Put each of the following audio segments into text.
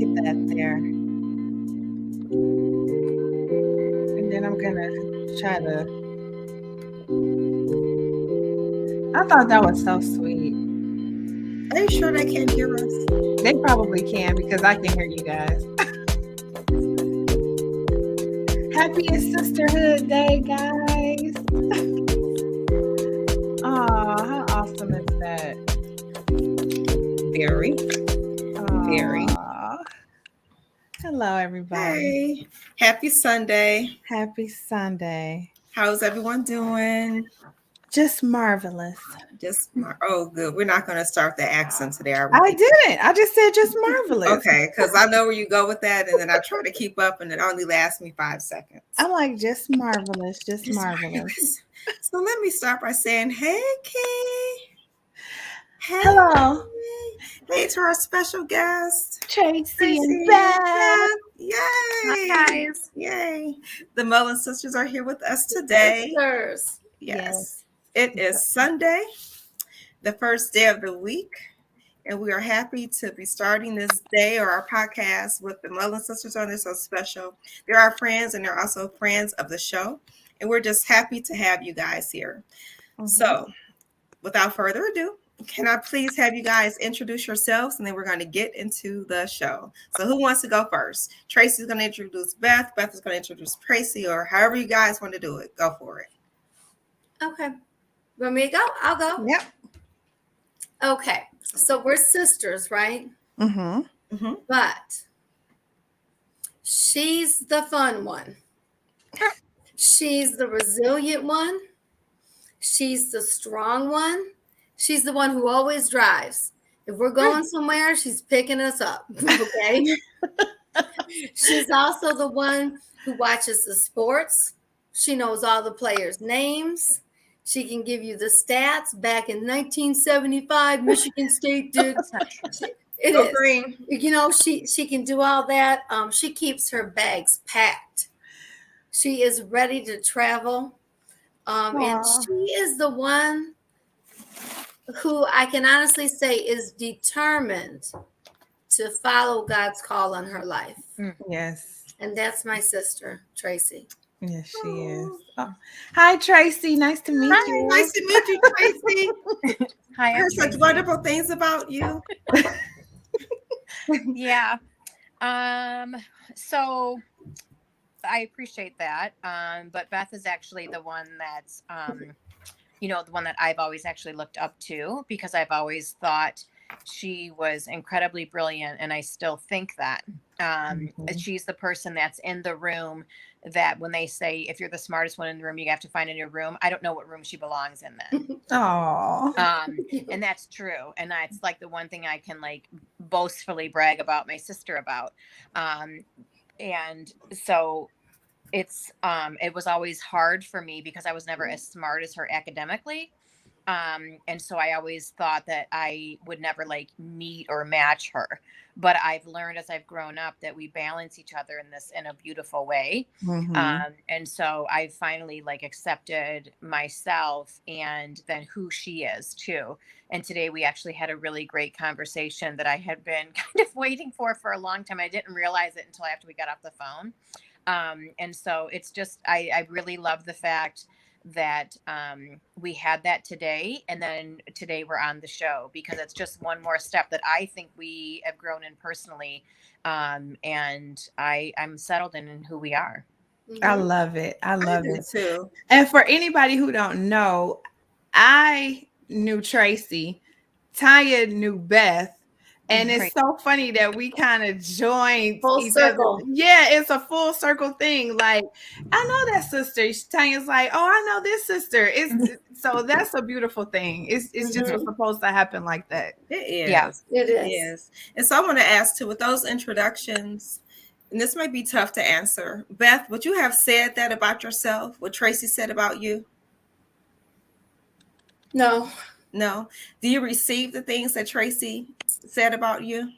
get that there. And then I'm gonna try to. I thought that was so sweet. Are you sure they can't hear us? They probably can because I can hear you guys. Happy Sisterhood Day, guys. Oh, how awesome is that? Very. Very. Aw. Hello, everybody. Hey, happy Sunday. Happy Sunday. How's everyone doing? Just marvelous. Oh, good. We're not going to start the accent today, are we? I didn't. I just said just marvelous. Okay, because I know where you go with that, and then I try to keep up, and it only lasts me 5 seconds. I'm like, just marvelous, just marvelous. So let me start by saying, hey, Kay. Hey. Hello. Hey to our special guest, Tracy and Beth. Yay. Hi, guys. Yay. The Mullen sisters are here with us today. Sisters. Yes. It is Sunday, the first day of the week, and we are happy to be starting this day or our podcast with the Mullen sisters on this so special. They're our friends, and they're also friends of the show, and we're just happy to have you guys here. Mm-hmm. So, without further ado, can I please have you guys introduce yourselves, and then we're going to get into the show. So who wants to go first? Tracy's going to introduce Beth. Beth is going to introduce Tracy, or however you guys want to do it. Go for it. Okay. Want me to go? I'll go. Yep. Okay. So we're sisters, right? Mm-hmm. Mm-hmm. But she's the fun one. She's the resilient one. She's the strong one. She's the one who always drives. If we're going somewhere, she's picking us up. Okay. She's also the one who watches the sports. She knows all the players' names. She can give you the stats. Back in 1975, Michigan State did. It is. Green. You know, she can do all that. She keeps her bags packed. She is ready to travel. And she is the one who I can honestly say is determined to follow God's call on her life. Yes. And that's my sister, Tracy. Yes, she is. Oh. Hi, Tracy. Nice to meet you. Nice to meet you, Tracy. Hi, I heard such wonderful things about you. Yeah. So I appreciate that. But Beth is actually the one that's, the one that I've always actually looked up to, because I've always thought she was incredibly brilliant. And I still think that. She's the person that's in the room that when they say, if you're the smartest one in the room, you have to find a new room. I don't know what room she belongs in then. And that's true. And that's like the one thing I can like boastfully brag about my sister about. And so it was always hard for me because I was never as smart as her academically. And so I always thought that I would never like meet or match her, but I've learned as I've grown up that we balance each other in a beautiful way. Mm-hmm. And so I finally like accepted myself and then who she is too. And today we actually had a really great conversation that I had been kind of waiting for a long time. I didn't realize it until after we got off the phone. And so it's just, I really love the fact that we had that today, and then today we're on the show because it's just one more step that I think we have grown in personally, and I'm settled in who we are. I love it. I love it too. And for anybody who don't know, I knew Tracy, Tanya knew Beth. And it's so funny that we kind of joined full circle. Other. Yeah, it's a full circle thing. Like, I know that sister. Tanya's like, oh, I know this sister. So that's a beautiful thing. It's just what's supposed to happen like that. It is. Yeah, it is. And so I want to ask too, with those introductions, and this might be tough to answer. Beth, would you have said that about yourself? What Tracy said about you? No. Do you receive the things that Tracy said about you?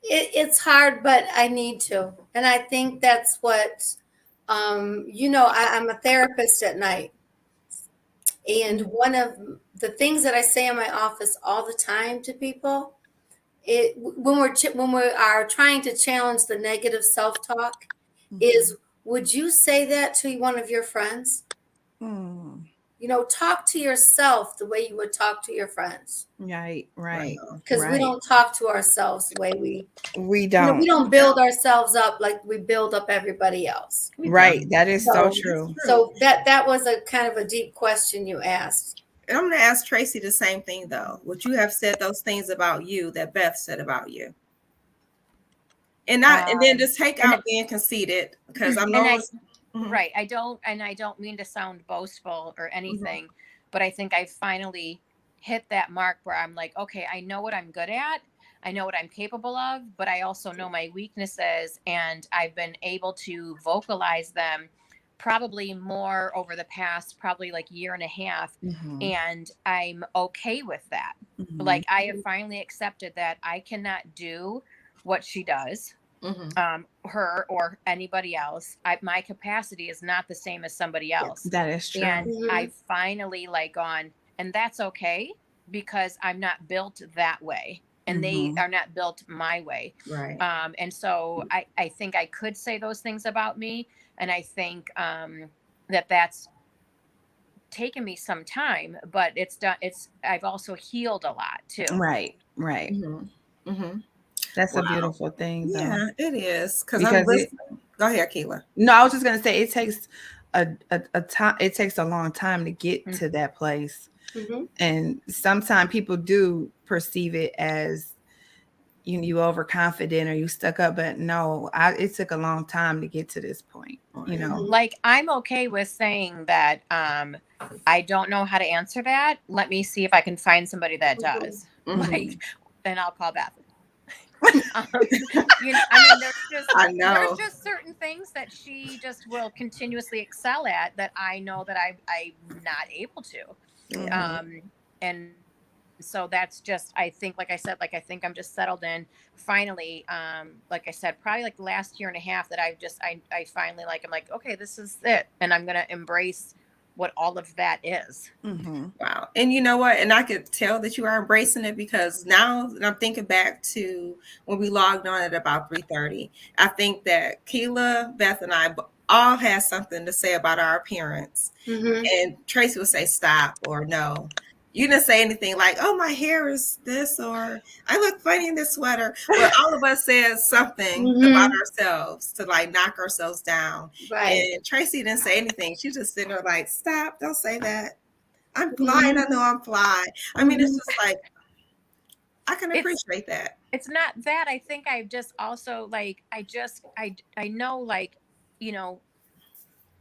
It's hard, but I need to. And I think that's what, I'm a therapist at night. And one of the things that I say in my office all the time to people when we are trying to challenge the negative self-talk, is would you say that to one of your friends? Mm. Talk to yourself the way you would talk to your friends. Right, right, Because we right. don't talk to ourselves the way we We we don't. don't build ourselves up like we build up everybody else. Right. That is so So, true. so that was a kind of a deep question you asked. And I'm going to ask Tracy the same thing, though. Would you have said those things about you that Beth said about you? And then just take and out being conceited, because I and know I it's right. I don't mean to sound boastful or anything, but I think I finally hit that mark where I'm like, okay, I know what I'm good at. I know what I'm capable of, but I also know my weaknesses, and I've been able to vocalize them probably more over the past probably like year and a half, and I'm okay with that. Like I have finally accepted that I cannot do what she does, her or anybody else. My capacity is not the same as somebody else. That is true. And I finally like gone, and that's okay, because I'm not built that way, and they are not built my way. right. And so I think I could say those things about me, and I think that's taken me some time, but I've also healed a lot too. Right, right. That's a beautiful thing, though. Yeah, it is. Because I'm Because listening. Go ahead, Keila. no, I was just gonna say it takes a time. It takes a long time to get to that place, and sometimes people do perceive it as you overconfident or you stuck up. But no, it took a long time to get to this point. Like I'm okay with saying that. I don't know how to answer that. Let me see if I can find somebody that does. Like, then I'll call Beth. There's just certain things that she just will continuously excel at that I know that I'm not able to. And so that's just, I think, like I said, I think I'm just settled in finally. Like I said, probably like the last year and a half that I finally I'm like, okay, this is it. And I'm going to embrace what all of that is. Wow. And you know what? And I could tell that you are embracing it, because now I'm thinking back to when we logged on at about 3:30. I think that Keila, Beth, and I all had something to say about our appearance. And Tracy would say stop or no. You didn't say anything like, oh, my hair is this, or I look funny in this sweater. But all of us said something about ourselves to knock ourselves down. Right. And Tracy didn't say anything. She just sitting there like, stop, don't say that. I'm fly, and I know I'm fly. I mean, it's just like, I can appreciate that. It's not that. I think I've just also I know,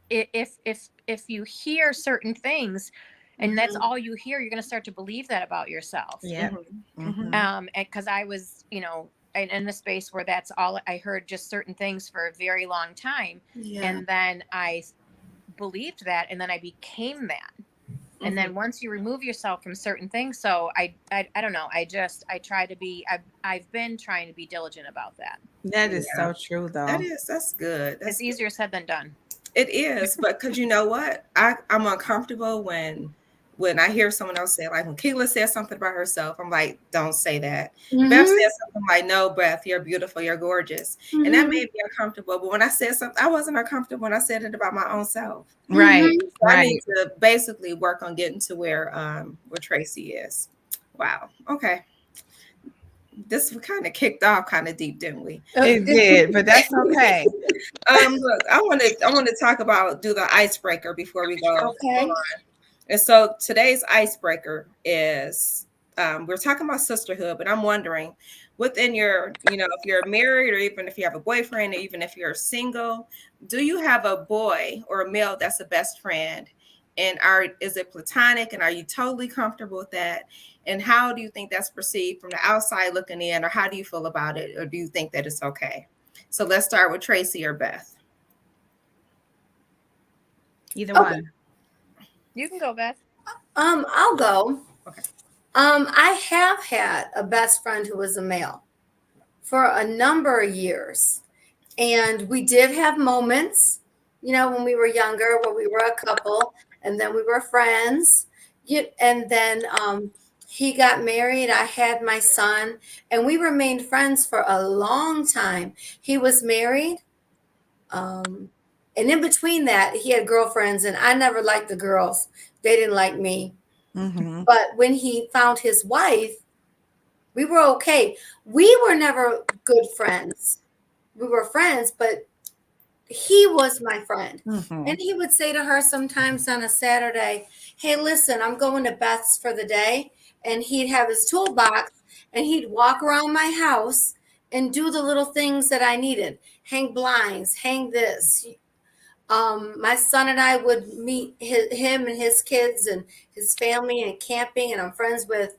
if you hear certain things and that's all you hear, you're going to start to believe that about yourself. Yeah. And because I was, in a space where that's all I heard, just certain things for a very long time. And then I believed that, and then I became that. And then once you remove yourself from certain things, so I don't know. I try to be. I've been trying to be diligent about that. That is so true, though. That's good. It's easier said than done. It is, but because you know what, I'm uncomfortable when I hear someone else say, like when Keila says something about herself, I'm like, don't say that. Beth said something like, no, Beth, you're beautiful, you're gorgeous, and that made me uncomfortable. But when I said something, I wasn't uncomfortable when I said it about my own self. Right. So I need to basically work on getting to where Tracy is. Wow. Okay. This kind of kicked off kind of deep, didn't we? It did, but that's okay. Look, I want to talk about do the icebreaker before we go. Okay. And so today's icebreaker is we're talking about sisterhood, but I'm wondering within your, if you're married or even if you have a boyfriend, or even if you're single, do you have a boy or a male that's a best friend? And is it platonic, and are you totally comfortable with that? And how do you think that's perceived from the outside looking in, or how do you feel about it? Or do you think that it's okay? So let's start with Tracy or Beth. Either one. You can go, Beth. I'll go. Okay. I have had a best friend who was a male for a number of years. And we did have moments, when we were younger, where we were a couple and then we were friends. And then He got married. I had my son, and we remained friends for a long time. He was married. Um, and in between that, he had girlfriends, and I never liked the girls. They didn't like me. Mm-hmm. But when he found his wife, we were okay. We were never good friends. We were friends, but he was my friend. Mm-hmm. And he would say to her sometimes on a Saturday, "Hey, listen, I'm going to Beth's for the day." And he'd have his toolbox and he'd walk around my house and do the little things that I needed: hang blinds, hang this. My son and I would meet him and his kids and his family and camping. And I'm friends with,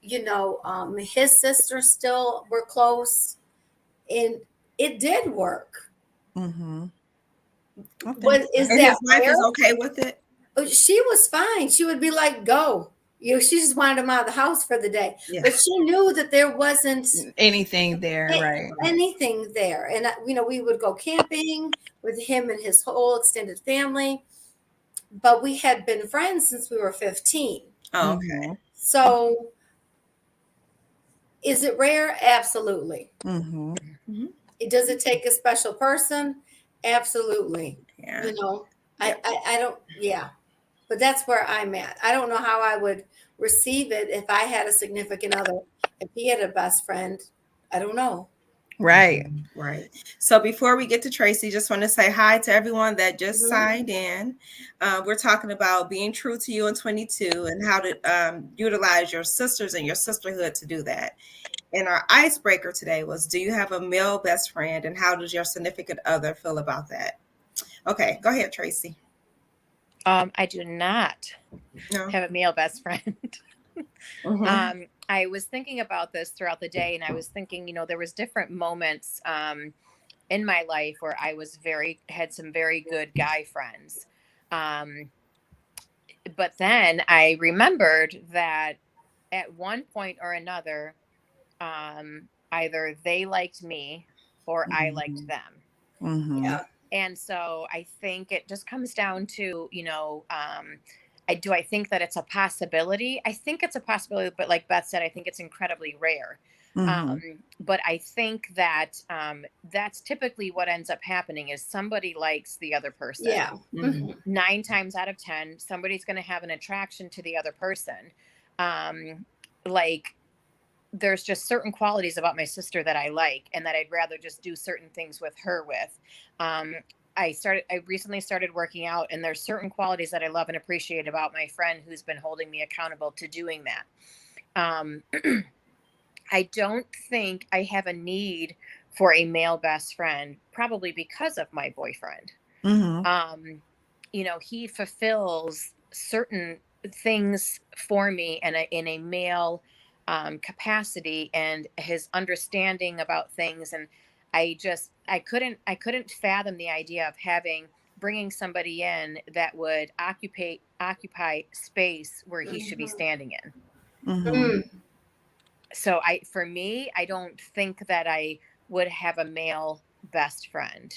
his sister still. We're close. And it did work. Mm-hmm. What is And his that wife rare? is okay with it? She was fine. She would be like, "Go." She just wanted him out of the house for the day. Yeah. But she knew that there wasn't Anything there, right? anything there. And, we would go camping with him and his whole extended family. But we had been friends since we were 15. Oh, okay. Mm-hmm. So is it rare? Absolutely. Mm-hmm. Does it take a special person? Absolutely. Yeah. I don't, yeah. But that's where I'm at. I don't know how I would receive it if I had a significant other. If he had a best friend, I don't know. Right. Right. So before we get to Tracy, just want to say hi to everyone that just signed in. We're talking about being true to you in 22 and how to utilize your sisters and your sisterhood to do that. And our icebreaker today was, do you have a male best friend and how does your significant other feel about that? Okay, go ahead, Tracy. I do not have a male best friend. I was thinking about this throughout the day, and I was thinking, there was different moments in my life where I had some very good guy friends. But then I remembered that at one point or another, either they liked me or I liked them. Mm-hmm. Yeah. And so I think it just comes down to, I think that it's a possibility. I think it's a possibility, but like Beth said, I think it's incredibly rare. Mm-hmm. But I think that that's typically what ends up happening is somebody likes the other person. Yeah. 9 times out of 10, somebody's going to have an attraction to the other person. Like there's just certain qualities about my sister that I like and that I'd rather just do certain things with her with. I recently started working out, and there's certain qualities that I love and appreciate about my friend who's been holding me accountable to doing that. I don't think I have a need for a male best friend, probably because of my boyfriend. Mm-hmm. He fulfills certain things for me in a male capacity, and his understanding about things. And I couldn't fathom the idea of bringing somebody in that would occupy space where he should be standing in. Mm-hmm. So for me, I don't think that I would have a male best friend.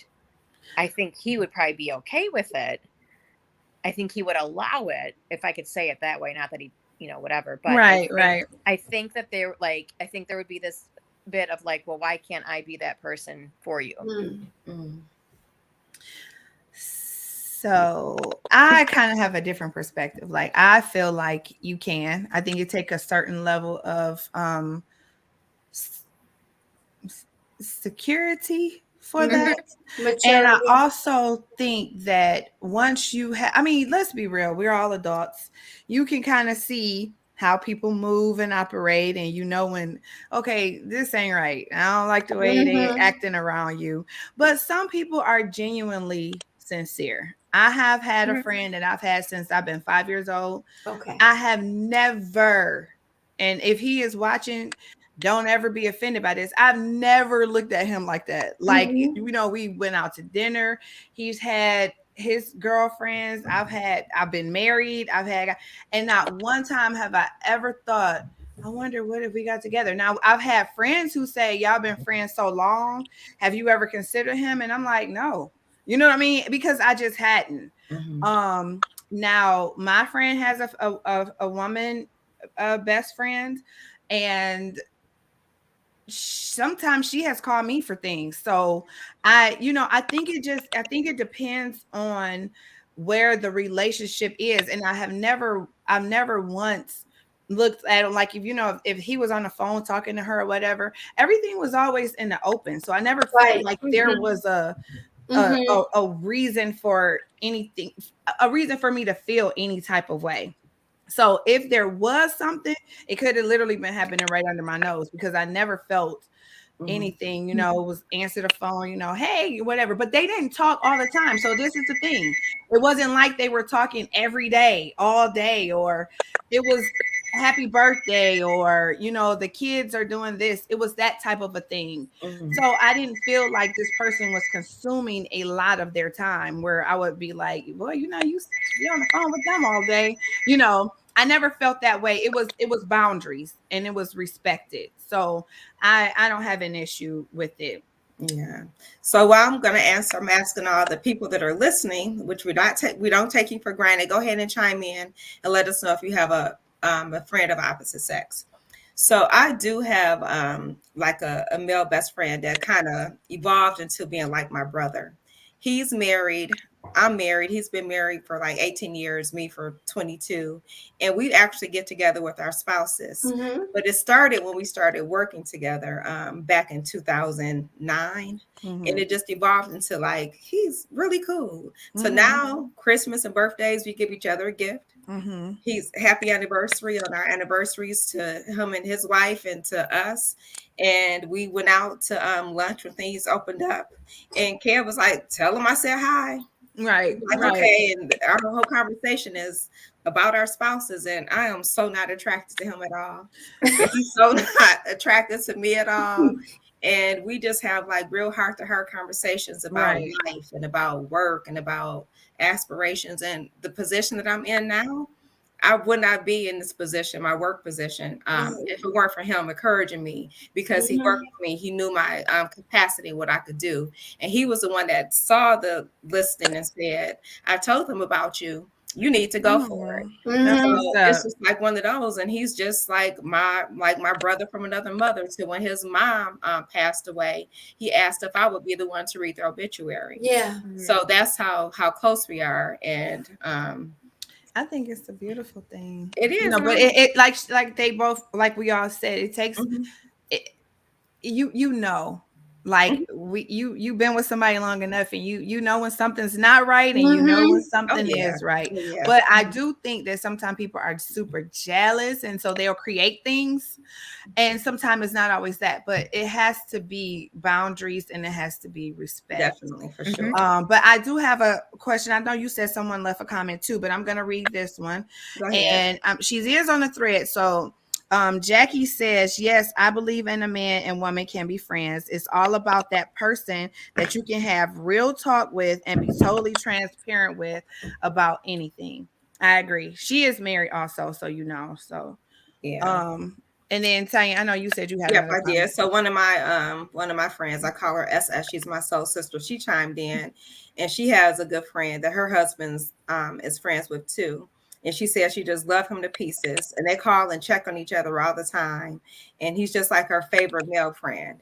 I think he would probably be okay with it. I think he would allow it, if I could say it that way. Not that he, whatever. But Right. I think that I think there would be this bit of like, well, why can't I be that person for you? So I kind of have a different perspective. Like I feel like you can. I think it take a certain level of security for that. And I also think that once you have, I mean, let's be real, we're all adults. You can kind of see how people move and operate, and when, okay, this ain't right. I don't like the way they acting around you. But some people are genuinely sincere. I have had a friend that I've had since I've been 5 years old. Okay. I have never, and if he is watching, don't ever be offended by this. I've never looked at him like that. Like, we went out to dinner. He's had his girlfriends. I've been married. And not one time have I ever thought, I wonder what if we got together. Now, I've had friends who say, y'all been friends so long. Have you ever considered him? And I'm like, no. You know what I mean? Because I just hadn't. Now my friend has a woman best friend, and sometimes she has called me for things. So I think it depends on where the relationship is. And I've never once looked at him like, if he was on the phone talking to her or whatever, everything was always in the open. So I never felt Right. like there was a reason for anything, a reason for me to feel any type of way. So if there was something, it could have literally been happening right under my nose, because I never felt anything, it was answer the phone, hey, whatever. But they didn't talk all the time. So this is the thing. It wasn't like they were talking every day, all day, or it was happy birthday, or, the kids are doing this. It was that type of a thing. So I didn't feel like this person was consuming a lot of their time where I would be like, well, you be on the phone with them all day, I never felt that way. It was boundaries, and it was respected. So I don't have an issue with it. Yeah. So while I'm going to answer, I'm asking all the people that are listening, which we don't take you for granted. Go ahead and chime in and let us know if you have a friend of opposite sex. So I do have like a male best friend that kind of evolved into being like my brother. He's married. I'm married. He's been married for like 18 years, me for 22. And we actually get together with our spouses. But it started when we started working together back in 2009. And it just evolved into like, he's really cool. So now Christmas and birthdays, we give each other a gift. He's happy anniversary on our anniversaries to him and his wife and to us. And we went out to lunch when things opened up. And Kev was like, tell him I said hi. Right. Like, right. Okay. And our whole conversation is about our spouses. And I am so not attracted to him at all. And he's so not attracted to me at all. And we just have like real heart-to-heart conversations about life and about work and about aspirations. And the position that I'm in now, I would not be in this position, my work position, if it weren't for him encouraging me, because he worked with me. He knew my capacity, what I could do. And he was the one that saw the listing and said, I told him about you. You need to go for it. So it's just like one of those. And he's just like my brother from another mother. So when his mom passed away, he asked if I would be the one to read their obituary. Yeah. So that's how close we are. And I think it's a beautiful thing. It is, but it like they both, like we all said, it takes it, like you've been with somebody long enough, and you know when something's not right, and you know when something is right. But I do think that sometimes people are super jealous, and so they'll create things, and sometimes it's not always that, but it has to be boundaries, and it has to be respect. Definitely, for sure. But I do have a question. I know you said someone left a comment too, but I'm gonna read this one. And she is on the thread. So Jackie says, yes, I believe in a man and woman can be friends. It's all about that person that you can have real talk with and be totally transparent with about anything. I agree. She is married also, so so yeah. And then Tanya, I know you said you had. Yep, I did. So one of my friends, I call her SS. She's my soul sister. She chimed in, and she has a good friend that her husband's is friends with too. And she said she just loved him to pieces. And they call and check on each other all the time. And he's just like her favorite male friend.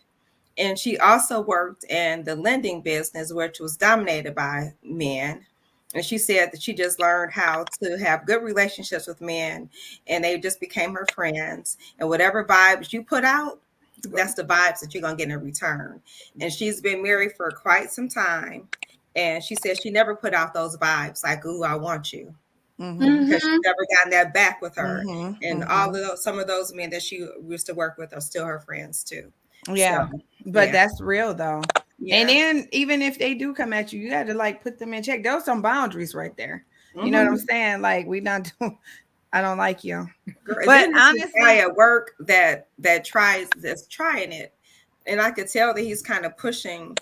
And she also worked in the lending business, which was dominated by men. And she said that she just learned how to have good relationships with men, and they just became her friends. And whatever vibes you put out, that's the vibes that you're going to get in return. And she's been married for quite some time. And she said she never put out those vibes like, ooh, I want you. Because she's never gotten that back with her. And all of those, some of those men that she used to work with are still her friends too. Yeah. So, but that's real though. Yeah. And then even if they do come at you, you got to like put them in check. There's some boundaries right there. You know what I'm saying? Like we not doing, I don't like you. Girl, but honestly, guy at work that's trying it, and I could tell that he's kind of pushing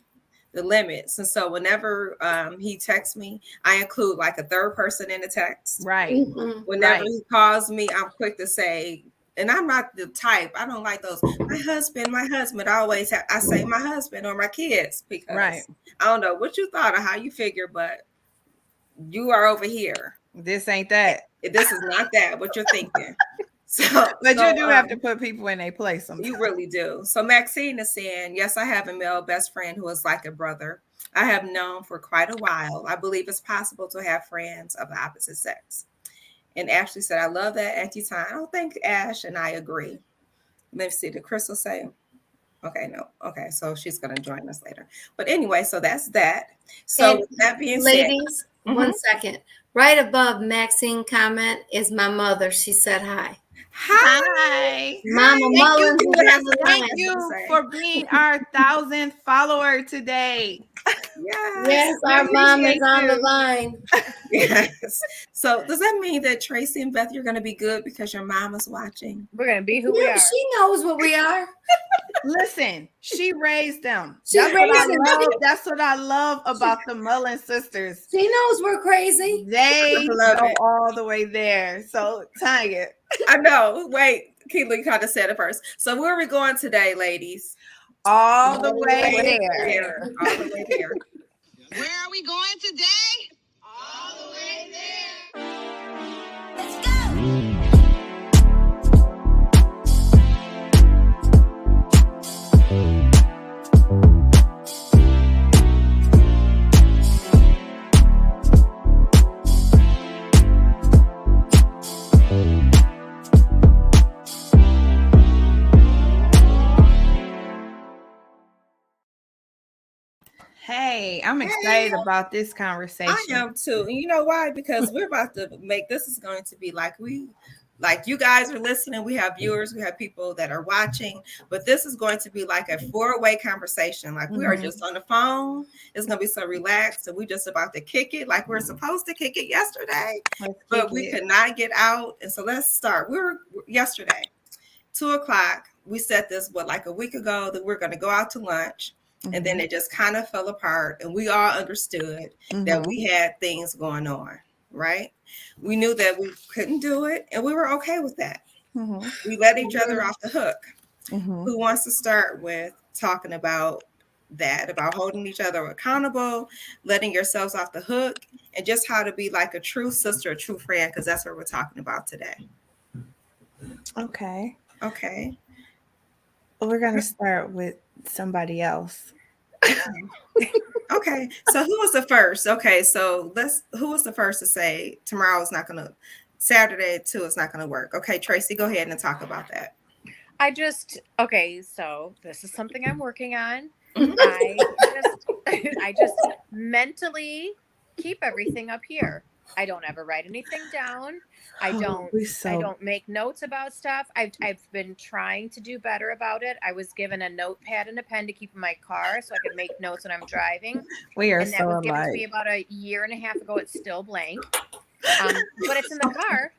the limits. And so whenever he texts me, I include like a third person in the text. Right. Whenever he calls me, I'm quick to say, and I'm not the type, I don't like those, my husband. I say my husband or my kids, because I don't know what you thought or how you figure, but you are over here. This ain't that. This is not that, what you're thinking. But you do have to put people in a place sometimes. You really do. So Maxine is saying, yes, I have a male best friend who is like a brother. I have known for quite a while. I believe it's possible to have friends of the opposite sex. And Ashley said, I love that, Auntie Time. I don't think Ash and I agree. Let me see. Did Crystal say? Okay, no. Okay, so she's going to join us later. But anyway, so that's that. So with that being ladies, said. 1 second. Right above Maxine comment is my mother. She said hi. Hi. Mama Mullins is on the line. Thank you for being our 1,000th follower today. Yes, our mom is on the line. Yes. So does that mean that Tracy and Beth, you're going to be good because your mom is watching? We're going to be who we are. She knows what we are. Listen, she raised them. That's what I love about the Mullen sisters. She knows we're crazy. They go all the way there. So Tanya. I know. Wait, Keely kind of said it first. So where are we going today, ladies? All the way there. All the way there. Where are we going today? All the way there. Let's go. Hey, I'm excited about this conversation. I am too. And you know why? Because we're about to this is going to be like you guys are listening. We have viewers, we have people that are watching, but this is going to be like a 4-way conversation. Like we are just on the phone. It's going to be so relaxed and we just about to kick it like we're supposed to kick it yesterday, but we could not get out. And so let's start. We were yesterday, 2:00. We said this, like a week ago, that we're going to go out to lunch. And then it just kind of fell apart. And we all understood that we had things going on, right? We knew that we couldn't do it. And we were okay with that. We let each other off the hook. Who wants to start with talking about that, about holding each other accountable, letting yourselves off the hook, and just how to be like a true sister, a true friend, because that's what we're talking about today. Okay. We're going to start with somebody else. Okay. So who was the first? Okay. So who was the first to say Saturday too is not going to work? Okay. Tracy, go ahead and talk about that. So this is something I'm working on. I just mentally keep everything up here. I don't ever write anything down. I don't make notes about stuff. I've been trying to do better about it. I was given a notepad and a pen to keep in my car so I could make notes when I'm driving. And that was given to me about a year and a half ago. It's still blank, but it's in the car.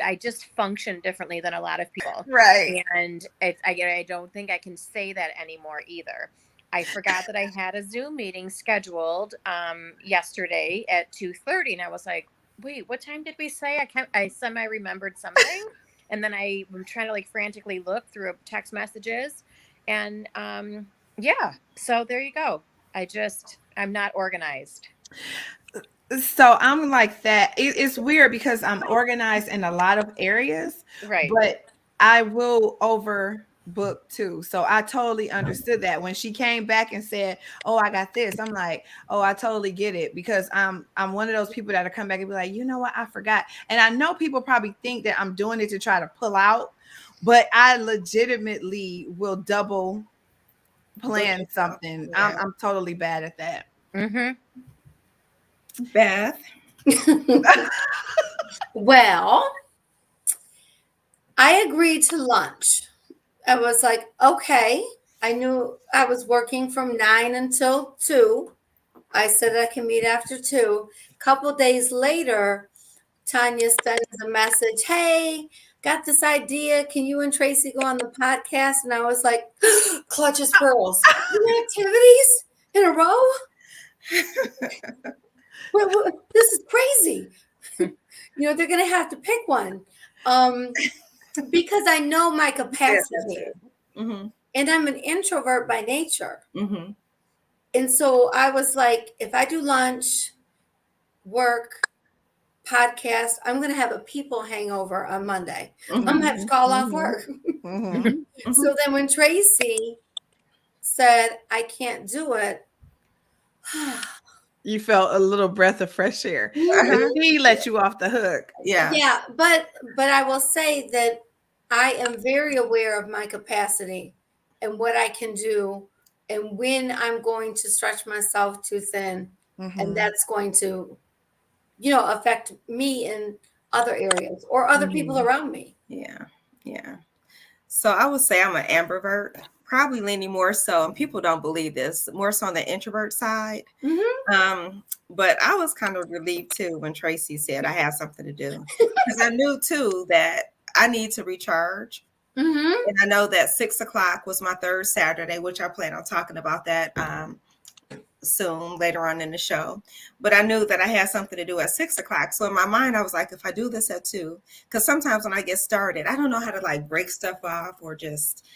I just function differently than a lot of people. Right. And I don't think I can say that anymore either. I forgot that I had a Zoom meeting scheduled yesterday at 2:30, and I was like, "Wait, what time did we say?" I semi-remembered something, and then I'm trying to frantically look through text messages, and so there you go. I'm not organized. So I'm like that. It's weird because I'm organized in a lot of areas, right? But I will overbook too. So I totally understood that when she came back and said, "Oh, I got this." I'm like, "Oh, I totally get it," because I'm one of those people that'll come back and be like, "You know what? I forgot." And I know people probably think that I'm doing it to try to pull out, but I legitimately will double plan something. Yeah. I'm totally bad at that. Beth. Well, I agreed to lunch. I was like, okay. I knew I was working from 9 until 2. I said I can meet after 2. A couple days later, Tanya sent us a message. "Hey, got this idea. Can you and Tracy go on the podcast?" And I was like, clutches pearls. 2 activities in a row? This is crazy. They're going to have to pick one. Because I know my capacity. And I'm an introvert by nature. And so I was like, if I do lunch, work, podcast. I'm going to have a people hangover on Monday. Mhm. I'm going to have to call off work. So then when Tracy said, I can't do it, You felt a little breath of fresh air. Uh-huh. She let you off the hook. Yeah. yeah, but I will say that I am very aware of my capacity and what I can do and when I'm going to stretch myself too thin, and that's going to, affect me in other areas or other people around me. Yeah. Yeah. So I would say I'm an ambivert, probably leaning more so, and people don't believe this, more so on the introvert side. But I was kind of relieved too when Tracy said I had something to do, because I knew too that I need to recharge. And I know that 6 o'clock was my third Saturday, which I plan on talking about that soon later on in the show. But I knew that I had something to do at 6 o'clock. So in my mind, I was like, if I do this at 2, because sometimes when I get started, I don't know how to like break stuff off or just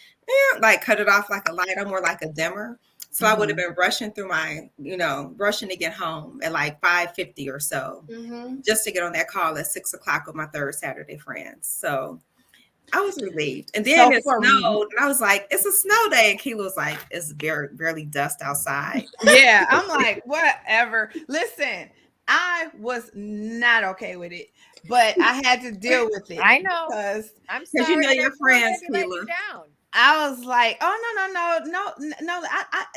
like cut it off like a light. I'm more like a dimmer. So I would have been rushing through my, rushing to get home at like 5:50 or so, just to get on that call at 6 o'clock with my third Saturday friends. So I was relieved. And then it snowed, and I was like, it's a snow day. And Keela was like, it's barely dust outside. Yeah, I'm like, whatever. Listen, I was not okay with it, but I had to deal with it. I know. Because I'm sorry. Your friends, let Keela. you down. I was like, oh no.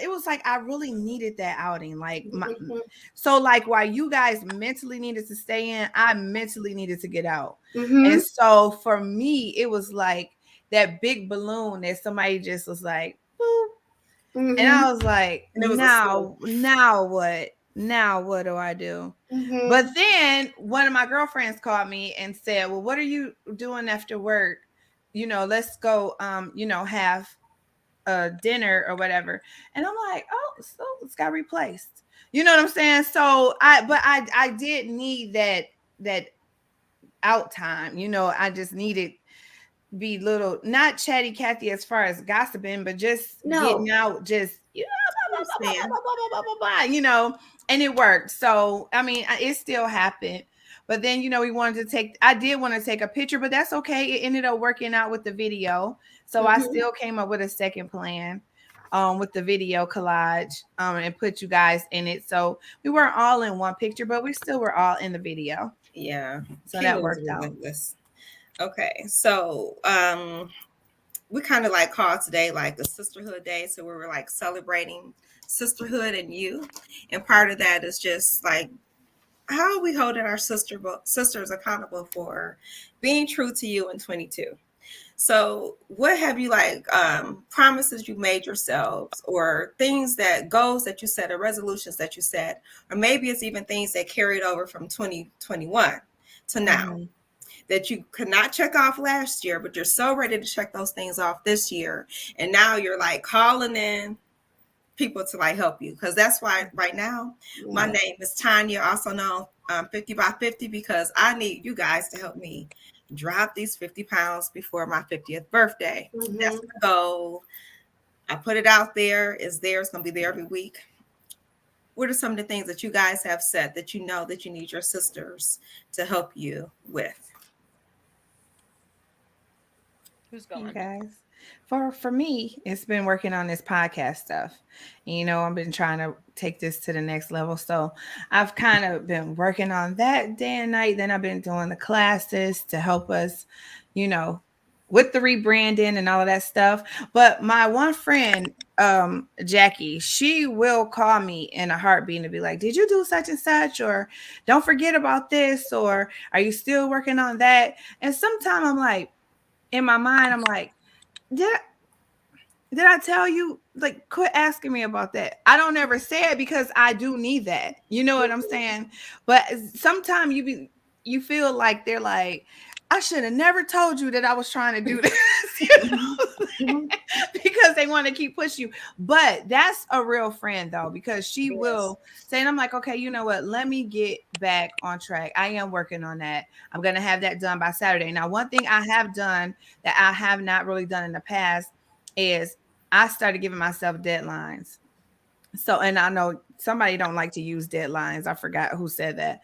It was like I really needed that outing. Like so like while you guys mentally needed to stay in, I mentally needed to get out. And so for me, it was like that big balloon that somebody just was like, boop. And I was like, now what? Now what do I do? But then one of my girlfriends called me and said, well, what are you doing after work? Let's go, have a dinner or whatever. And I'm like, oh, so it's got replaced. You know what I'm saying? So I did need that out time. I just needed be little, not chatty Cathy as far as gossiping, but just getting out, just and it worked. So I mean, it still happened. But then, I did want to take a picture, but that's okay. It ended up working out with the video. So I still came up with a second plan with the video collage and put you guys in it. So we weren't all in one picture, but we still were all in the video. Yeah. So that worked out. Okay. So we kind of like called today like a sisterhood day. So we were like celebrating sisterhood and you. And part of that is just like, how are we holding our sisters accountable for being true to you in 22? So what have you like promises you made yourselves, or goals that you set, or resolutions that you set, or maybe it's even things that carried over from 2021 to now that you could not check off last year, but you're so ready to check those things off this year. And now you're like calling in people to like help you, because that's why right now my name is Tanya, also known 50 by 50, because I need you guys to help me drop these 50 pounds before my 50th birthday. That's the goal. I put it out there. It's there. It's going to be there every week. What are some of the things that you guys have said that you know that you need your sisters to help you with? Who's going? You guys. For me, it's been working on this podcast stuff. I've been trying to take this to the next level. So I've kind of been working on that day and night. Then I've been doing the classes to help us, with the rebranding and all of that stuff. But my one friend, Jackie, she will call me in a heartbeat and be like, did you do such and such? Or don't forget about this. Or are you still working on that? And sometimes I'm like, in my mind, I'm like, did I tell you, like, quit asking me about that? I don't ever say it because I do need that. You know what I'm saying? But sometimes you feel like they're like, I should have never told you that I was trying to do this, because they want to keep pushing you. But that's a real friend though, because she will say, and I'm like, okay, you know what? Let me get back on track. I am working on that. I'm going to have that done by Saturday. Now, one thing I have done that I have not really done in the past is I started giving myself deadlines. So, and I know somebody don't like to use deadlines. I forgot who said that.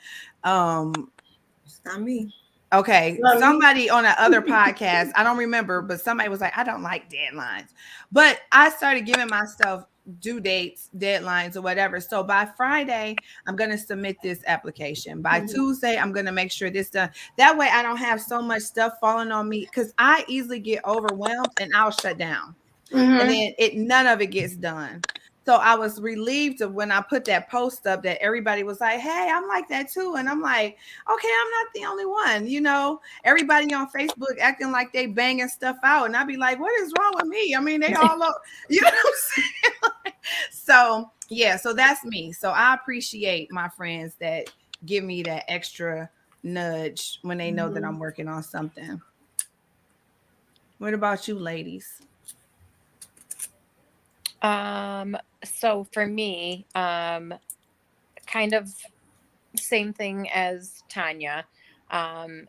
It's not me. Okay, Not me. somebody on that other podcast, I don't remember, but somebody was like, I don't like deadlines. But I started giving myself due dates, deadlines, or whatever. So by Friday, I'm going to submit this application. By Tuesday, I'm going to make sure this done. That way, I don't have so much stuff falling on me because I easily get overwhelmed and I'll shut down. And then none of it gets done. So I was relieved of when I put that post up that everybody was like, hey, I'm like that too. And I'm like, okay, I'm not the only one. You know, everybody on Facebook acting like they banging stuff out. And I'd be like, what is wrong with me? I mean, they all up, you know what I'm saying? So yeah, so that's me. So I appreciate my friends that give me that extra nudge when they know that I'm working on something. What about you, ladies? So for me, kind of same thing as Tanya. Um,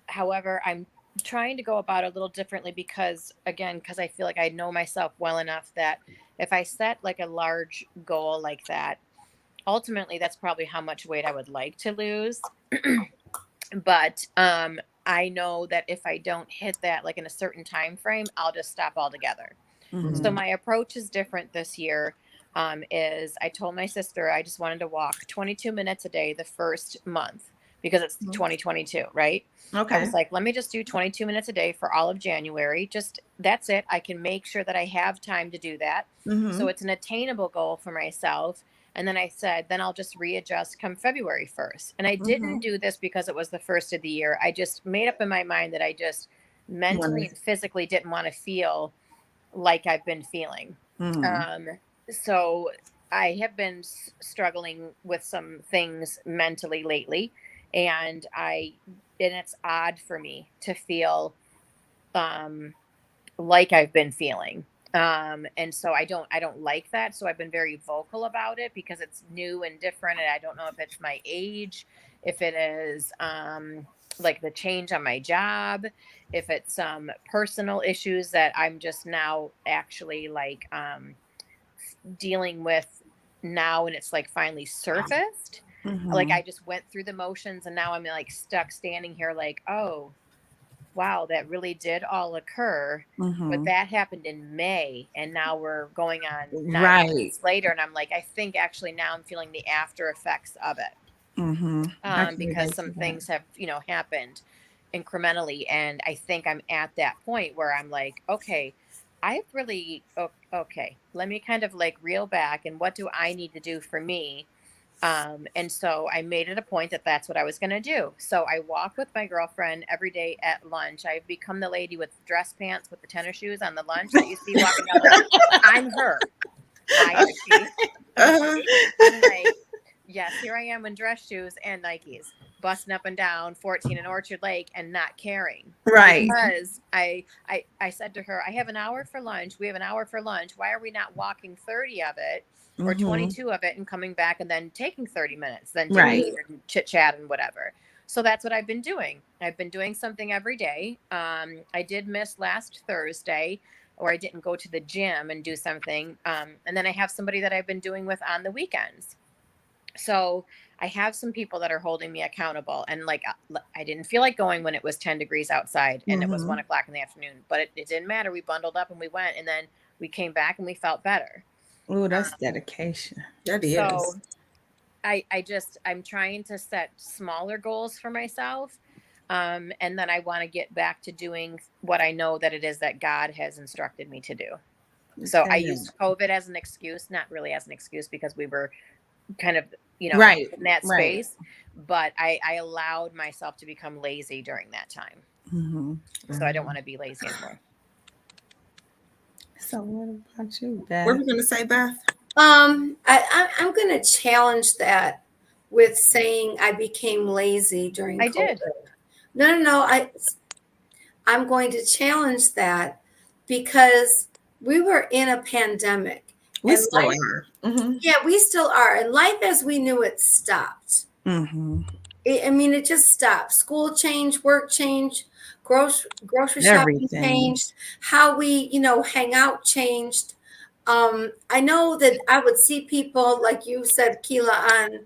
However, I'm trying to go about it a little differently because, again, because I feel like I know myself well enough that if I set like a large goal like that, ultimately that's probably how much weight I would like to lose. But I know that if I don't hit that like in a certain time frame, I'll just stop altogether. So my approach is different this year. Is I told my sister I just wanted to walk 22 minutes a day the first month because it's 2022, right? I Okay. was like, let me just do 22 minutes a day for all of January. Just that's it. I can make sure that I have time to do that. So it's an attainable goal for myself. And then I said, then I'll just readjust come February 1st. And I didn't do this because it was the first of the year. I just made up in my mind that I just mentally and physically didn't want to feel like I've been feeling. So I have been struggling with some things mentally lately, and it's odd for me to feel like I've been feeling. And so I don't like that. So I've been very vocal about it because it's new and different. And I don't know if it's my age, if it is like the change on my job, if it's some personal issues that I'm just now actually like dealing with now, and it's like finally surfaced. Like I just went through the motions and now I'm like stuck standing here like, oh, wow, that really did all occur. But that happened in May, and now we're going on 9 months later. And I'm like, I think actually now I'm feeling the after effects of it. Because some things have, happened incrementally. And I think I'm at that point where I'm like, okay, I've really, okay, let me kind of like reel back and what do I need to do for me? And so I made it a point that that's what I was going to do. So I walk with my girlfriend every day at lunch. I've become the lady with dress pants with the tennis shoes on the lunch that you see walking down the road. I'm her. I am she. I'm like, yes, here I am in dress shoes and Nikes, busting up and down 14 in Orchard Lake and not caring. Right. Because I said to her, I have an hour for lunch. We have an hour for lunch. Why are we not walking 30 of it? Or 22 of it and coming back and then taking 30 minutes, then chit chat and whatever. So that's what I've been doing. I've been doing something every day. I did miss last Thursday, or I didn't go to the gym and do something. And then I have somebody that I've been doing with on the weekends. So I have some people that are holding me accountable. And like, I didn't feel like going when it was 10 degrees outside and it was 1 o'clock in the afternoon, but it didn't matter. We bundled up and we went, and then we came back and we felt better. Oh, that's dedication. That is. So I'm trying to set smaller goals for myself. And then I want to get back to doing what I know that it is that God has instructed me to do. So I used COVID as an excuse, not really as an excuse because we were kind of, in that space, but I allowed myself to become lazy during that time. So I don't want to be lazy anymore. So what about you, Beth? What are we going to say, Beth? I'm going to challenge that with saying I became lazy during COVID. Did. No. I'm going to challenge that because we were in a pandemic. We still are. Yeah, we still are. And life as we knew it stopped. It just stopped. School changed, work changed, grocery shopping changed, how we, hang out changed. I know that I would see people like you said, Keela,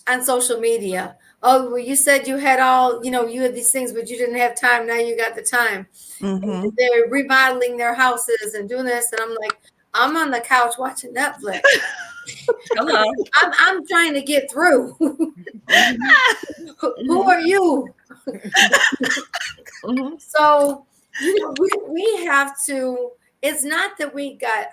on social media. Oh, well, you said you had you had these things, but you didn't have time. Now you got the time. Mm-hmm. And they're remodeling their houses and doing this, and I'm like, I'm on the couch watching Netflix. Hello. I'm trying to get through. Who are you? So, we have to, it's not that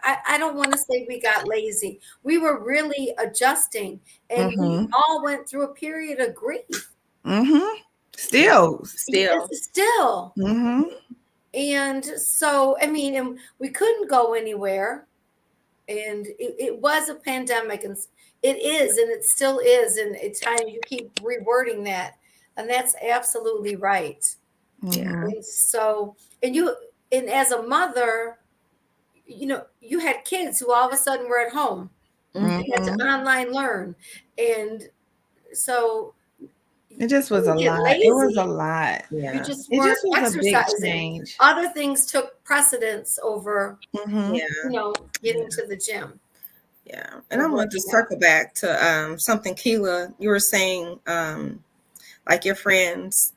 I don't want to say we got lazy. We were really adjusting, and we all went through a period of grief. Mm-hmm. Still. Still. Mm-hmm. And so, I mean, and we couldn't go anywhere. And it was a pandemic, and it is, and it still is. And it's time you keep rewording that. And that's absolutely right. Yeah. And so, and as a mother, you had kids who all of a sudden were at home. They had to online learn. And so It just was a lot. lazy. It was a lot. Yeah. You just It weren't just was a big exercising. change. Other things took precedence over, Yeah. getting to the gym. Yeah. And I want to circle back to something, Keela, you were saying, like your friends,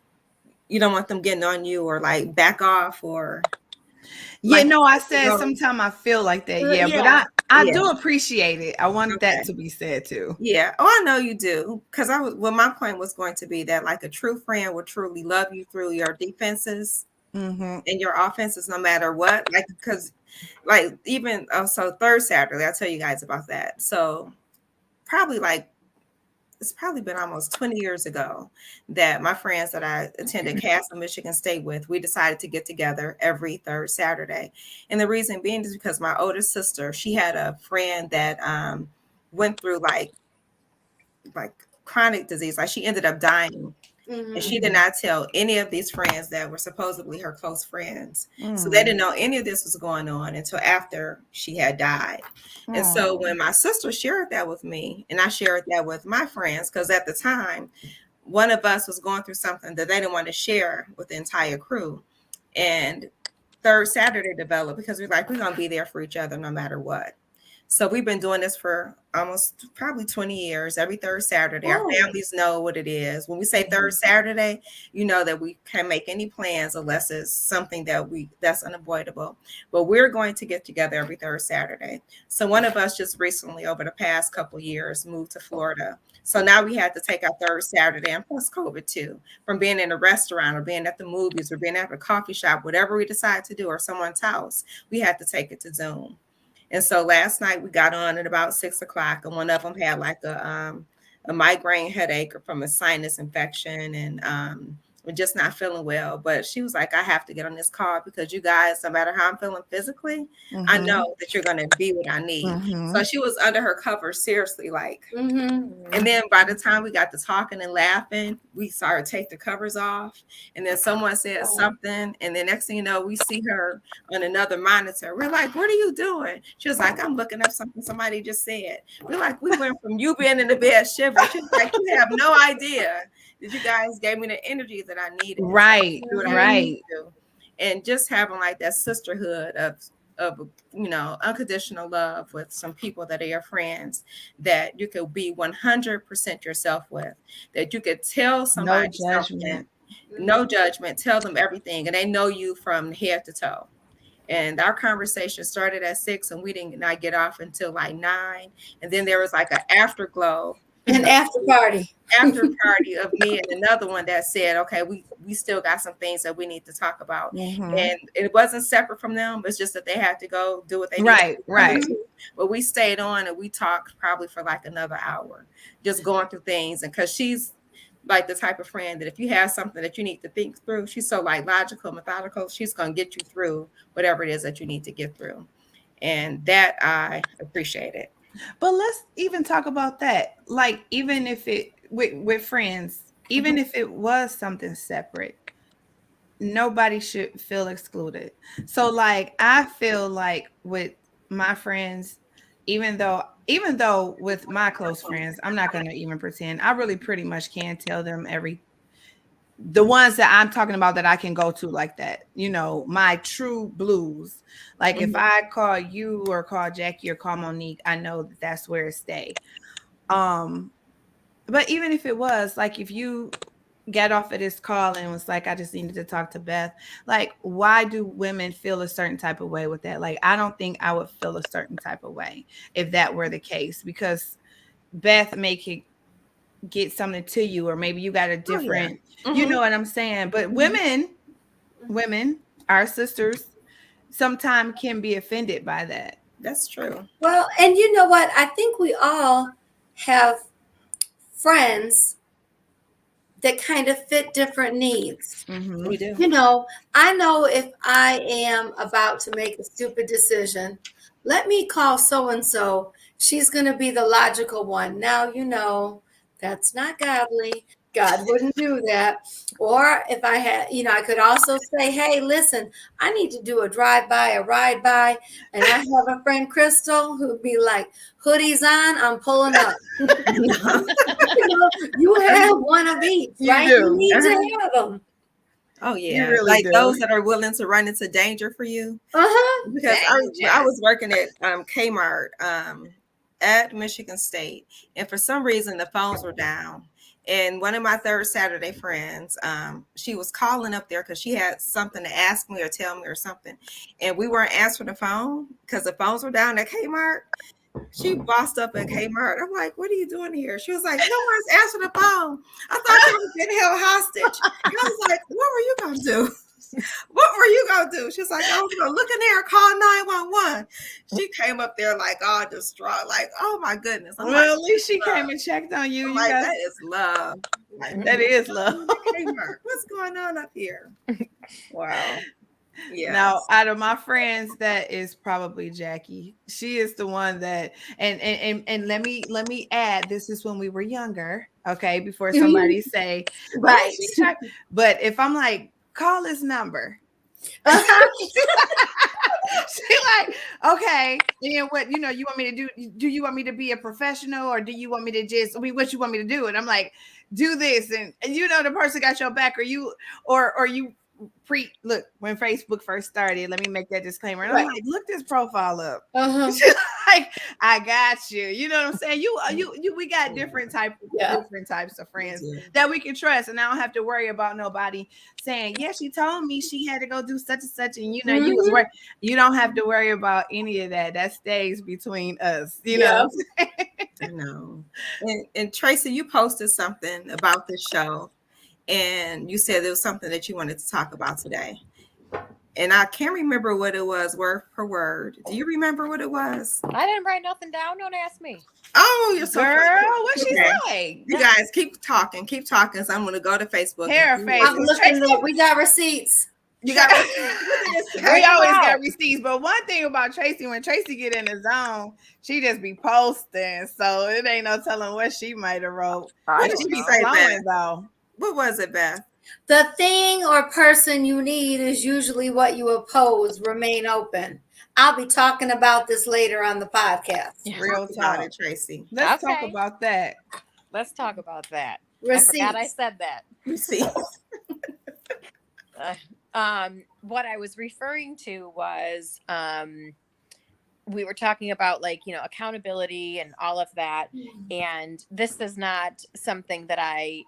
you don't want them getting on you or like back off or. Yeah, like, no, I said sometimes I feel like that. Yeah, but I do appreciate it. I want that to be said too. Yeah. Oh, I know you do. Because my point was going to be that like a true friend will truly love you through your defenses and your offenses, no matter what. Like, because like even so third Saturday, I'll tell you guys about that. So probably like it's probably been almost 20 years ago that my friends that I attended Castle, Michigan State with, we decided to get together every third Saturday. And the reason being is because my older sister, she had a friend that went through like chronic disease. Like she ended up dying. And she did not tell any of these friends that were supposedly her close friends. So they didn't know any of this was going on until after she had died. And so when my sister shared that with me, and I shared that with my friends, because at the time, one of us was going through something that they didn't want to share with the entire crew. And third Saturday developed because we're going to be there for each other no matter what. So we've been doing this for almost probably 20 years, every third Saturday. Our families know what it is. When we say third Saturday, you know that we can't make any plans unless it's something that's unavoidable. But we're going to get together every third Saturday. So one of us just recently, over the past couple of years, moved to Florida. So now we had to take our third Saturday, and plus COVID too, from being in a restaurant or being at the movies or being at a coffee shop, whatever we decide to do, or someone's house, we had to take it to Zoom. And so last night we got on at about 6:00, and one of them had like a migraine headache from a sinus infection, and we're just not feeling well. But she was like, I have to get on this call because you guys, no matter how I'm feeling physically, I know that you're going to be what I need. So she was under her cover, seriously, like. And then by the time we got to talking and laughing, we started to take the covers off. And then someone said something. And then next thing you know, we see her on another monitor. We're like, what are you doing? She was like, I'm looking up something somebody just said. We're like, we went from you being in the bed shivering. She was like, you have no idea that you guys gave me the energy that I needed. Right, right. And just having like that sisterhood of unconditional love with some people that are your friends that you could be 100% yourself with, that you could tell somebody no judgment, tell them everything, and they know you from head to toe. And our conversation started at 6, and we did not get off until like 9. And then there was like an afterglow. An after party of me and another one that said, okay, we still got some things that we need to talk about. And it wasn't separate from them. It's just that they had to go do what they did. Right. But we stayed on and we talked probably for like another hour, just going through things. And because she's like the type of friend that if you have something that you need to think through, she's so like logical, methodical, she's going to get you through whatever it is that you need to get through. And that I appreciate it. But let's even talk about that. Like, even if it with friends, even if it was something separate, nobody should feel excluded. So like, I feel like with my friends, even though with my close friends, I'm not going to even pretend, I really pretty much can tell them the ones that I'm talking about that I can go to like that, my true blues. Like if I call you or call Jackie or call Monique, I know that that's where it stay. But even if it was like, if you get off of this call and was like, I just needed to talk to Beth, like, why do women feel a certain type of way with that? Like, I don't think I would feel a certain type of way if that were the case, because Beth may get something to you, or maybe you got a different, you know what I'm saying? But women, our sisters, sometimes can be offended by that. That's true. Well, and you know what? I think we all have friends that kind of fit different needs. We do. I know if I am about to make a stupid decision, let me call so-and-so. She's going to be the logical one. Now, that's not godly. God wouldn't do that. Or if I had, I could also say, hey, listen, I need to do a drive-by, a ride-by. And I have a friend, Crystal, who'd be like, hoodies on, I'm pulling up. You have one of each, right? You need to have them. Oh yeah, really like do. those that are willing to run into danger for you. Because I was working at Kmart at Michigan State, and for some reason the phones were down. And one of my third Saturday friends, she was calling up there because she had something to ask me or tell me or something, and we weren't answering the phone because the phones were down at Kmart. She bossed up at Kmart. I'm like, what are you doing here? She was like, no one's answering the phone. I thought you were getting held hostage. And I was like, what were you going to do? What were you going to do? She was like, I was going to look in there and call 911. She came up there like all distraught, like, oh my goodness. I'm well, at least she came and checked on you. like, that is love. Like, that is love. Kmart, what's going on up here? Wow. Yeah. Now, out of my friends, that is probably Jackie. She is the one that, and let me add, this is when we were younger, okay, before somebody say, right. But if I'm like, call this number, she like, okay, and what, you want me to do you want me to be a professional, or do you want me to just, what you want me to do? And I'm like, do this, and the person got your back, or you look, when Facebook first started, let me make that disclaimer. And I'm like, look this profile up. She's like, I got you. You know what I'm saying? We got different types of friends that we can trust, and I don't have to worry about nobody saying, yeah, she told me she had to go do such and such, and you was worried. You don't have to worry about any of that. That stays between us. You know. I know. And Tracy, you posted something about this show. And you said there was something that you wanted to talk about today. And I can't remember what it was word per word. Do you remember what it was? I didn't write nothing down. Don't ask me. Oh, you're so girl. funny. What'd she say? You guys keep talking. So I'm going to go to Facebook. I'm looking. We got receipts. You got we always got receipts, but one thing about Tracy, when Tracy get in the zone, she just be posting, so it ain't no telling what she might have wrote. What did she say, Beth? Though. What was it, Beth? The thing or person you need is usually what you oppose. Remain open. I'll be talking about this later on the podcast. Real talk, Tracy. Let's talk about that. Let's talk about that. Receipts. I forgot I said that. Receipts. What I was referring to was we were talking about accountability and all of that, and this is not something that I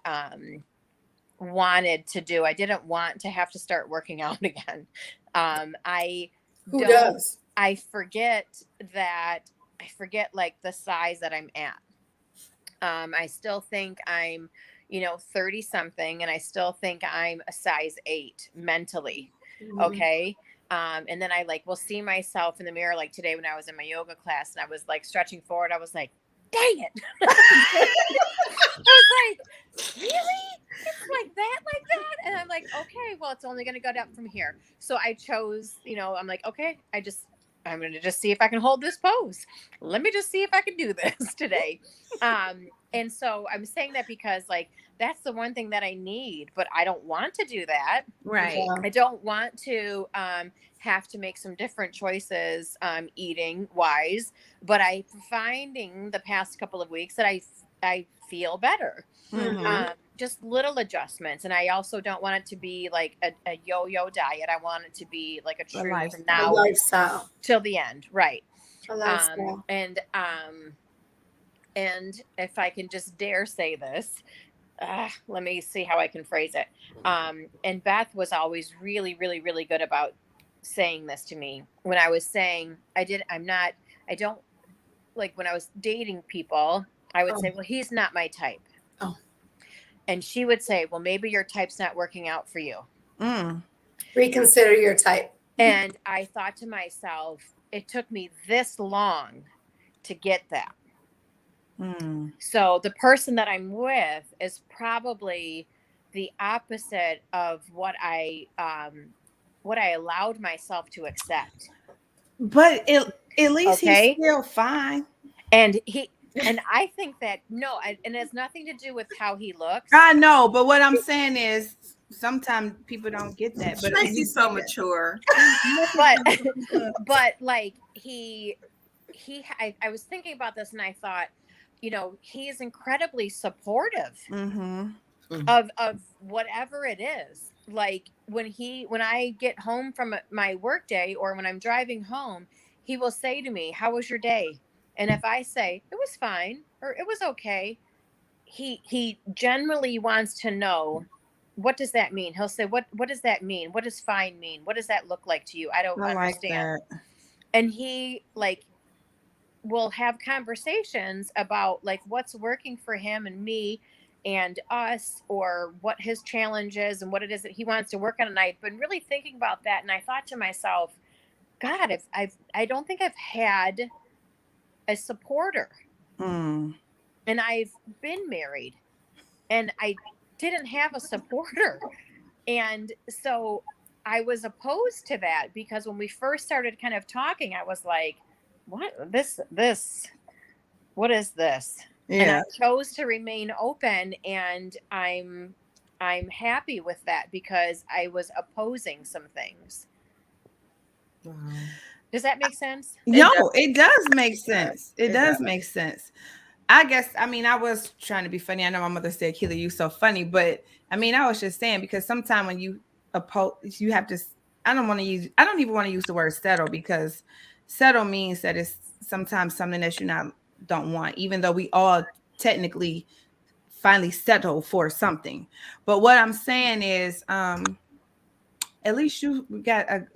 wanted to do. I didn't want to have to start working out again. Who does? I forget like the size that I'm at. I still think I'm 30 something, and I still think I'm a size 8 mentally. Okay. And then I will see myself in the mirror, like today when I was in my yoga class and I was stretching forward, I was like, dang it. I was like, really? It's like that? And I'm like, okay, well, it's only going to go up from here. So I chose, I'm like, okay, I'm going to just see if I can hold this pose. Let me just see if I can do this today. And so I'm saying that because that's the one thing that I need, but I don't want to do that. Right. Yeah. I don't want to have to make some different choices eating wise, but I'm finding the past couple of weeks that I feel better. Mhm. Just little adjustments. And I also don't want it to be like a yo-yo diet. I want it to be like a A true from A lifestyle. now lifestyle. till the end. Right. A lifestyle. And if I can just dare say this, let me see how I can phrase it. And Beth was always really, really, really good about saying this to me when I was saying I don't like when I was dating people, I would say, well, he's not my type. Oh. And she would say, well, maybe your type's not working out for you. Reconsider your type. And I thought to myself, it took me this long to get that. So the person that I'm with is probably the opposite of what I allowed myself to accept. But at least Okay. he's still fine. And I think that no, and it has nothing to do with how he looks. I know, but what I'm saying is sometimes people don't get that. But Tracy's so mature. but like I was thinking about this and I thought, you know, he is incredibly supportive of whatever it is. Like when I get home from my work day or when I'm driving home, he will say to me, "How was your day?" And if I say it was fine or it was okay, he generally wants to know, what does that mean? He'll say, what does that mean? What does fine mean? What does that look like to you? I don't understand. Like that. And he like will have conversations about like what's working for him and me and us, or what his challenge is and what it is that he wants to work on. And I've been really thinking about that. And I thought to myself, God, I don't think I've had a supporter. And I've been married and I didn't have a supporter. And so I was opposed to that because when we first started kind of talking, I was like, what what is this? Yeah. And I chose to remain open, and I'm happy with that because I was opposing some things. Wow. Does that make sense? No, it does make sense. It does make sense. I guess, I mean, I was trying to be funny. I know my mother said, Keela, you so funny, but I mean, I was just saying, because sometimes when you oppose, you have to, I don't even want to use the word settle, because settle means that it's sometimes something that you don't want, even though we all technically finally settle for something. But what I'm saying is, at least you got a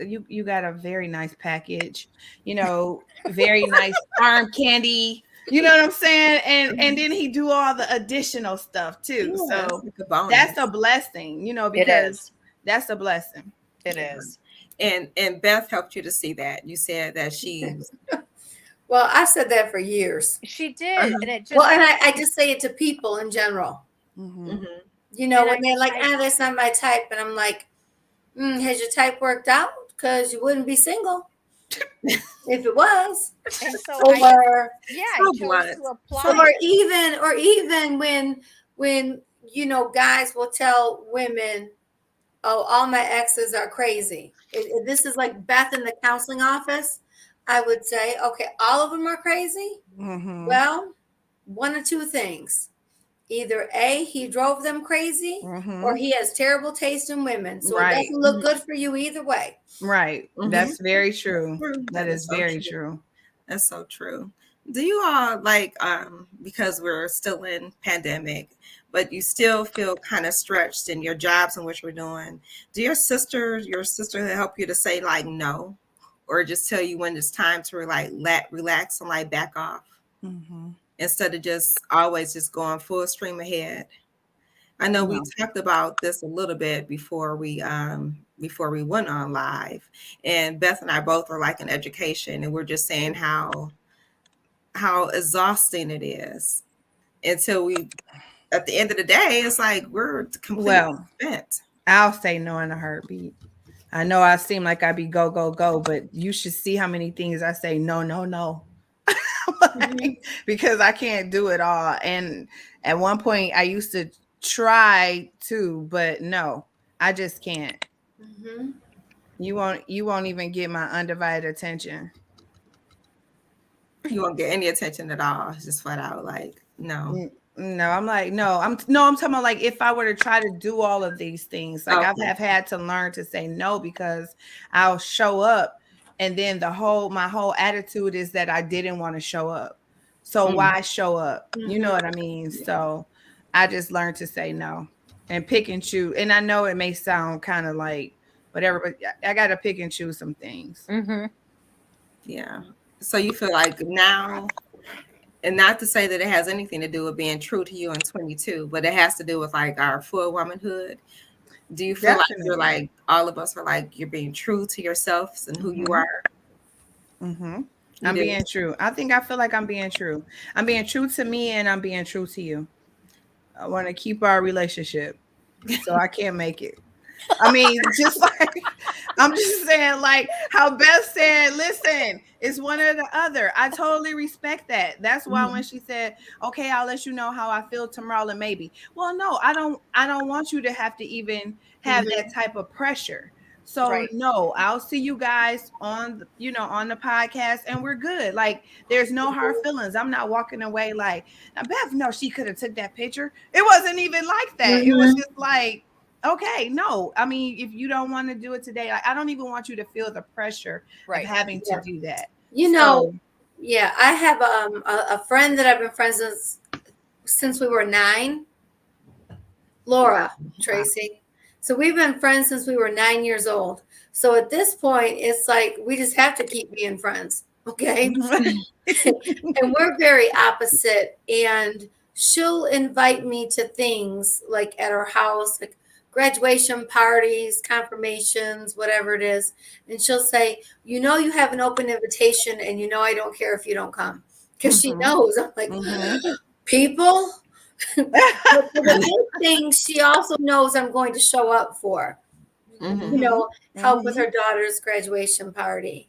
very nice package, you know, very nice arm candy. You know what I'm saying? And then he do all the additional stuff too. Yeah, so like that's a blessing, you know, because that's a blessing. It is. And Beth helped you to see that. You said that she Well, I said that for years. She did. And it just and I just say it to people in general. You know, when they're like, that's not my type. And I'm like, has your type worked out? Because you wouldn't be single if it was. And so or even when you know, guys will tell women, oh, all my exes are crazy. If this is like Beth in the counseling office, I would say, okay, all of them are crazy. Well, one of two things. Either A, he drove them crazy, or he has terrible taste in women. So it doesn't look good for you either way. Right. That's very true. That is very true. That's so true. Do you all like, because we're still in pandemic, but you still feel kind of stretched in your jobs and what you're doing? Do your sister help you to say like no, or just tell you when it's time to like relax and like back off? Instead of just always just going full stream ahead? I know we talked about this a little bit before we went on live, and Beth and I both are like in education, and we're just saying how exhausting it is until at the end of the day, it's like we're completely spent. I'll say no in a heartbeat. I know I seem like I be go, go, go, but you should see how many things I say no, no, no. Because I can't do it all. And at one point I used to try to, but no, I just can't. You won't even get my undivided attention. You won't get any attention at all. It's just flat out like no. No, I'm like, no, I'm talking about like if I were to try to do all of these things, like I have had to learn to say no because I'll show up and then my whole attitude is that I didn't want to show up. So why show up? You know what I mean? Yeah. So I just learned to say no and pick and choose. And I know it may sound kind of like whatever, but I got to pick and choose some things. Mm-hmm. Yeah. So you feel like now, and not to say that it has anything to do with being true to you in 22, but it has to do with like our full womanhood. Do you feel like you're Definitely. like all of us are like you're being true to yourselves and who you are? Mm-hmm. You I'm do. being true. I feel like I'm being true. I'm being true to me and I'm being true to you. I want to keep our relationship. So I can't make it. I mean, just like I'm just saying, like how Beth said, listen, it's one or the other. I totally respect that. That's why when she said, okay, I'll let you know how I feel tomorrow and maybe. Well, no, I don't want you to have to even have that type of pressure. So Right. no, I'll see you guys on on the podcast and we're good. Like there's no hard feelings. I'm not walking away like now Beth, no, she could have took that picture. It wasn't even like that. It was just like okay, no. I mean, if you don't want to do it today, I don't even want you to feel the pressure of having to do that. You know, yeah, I have a friend that I've been friends with since we were 9, Laura Tracy. So we've been friends since we were 9 years old. So at this point, it's like we just have to keep being friends, okay? And we're very opposite. And she'll invite me to things like at her house, like graduation parties, confirmations, whatever it is. And she'll say, you know, you have an open invitation and you know I don't care if you don't come. Because she knows. I'm like, people. But for the big thing, she also knows I'm going to show up for. You know, help with her daughter's graduation party,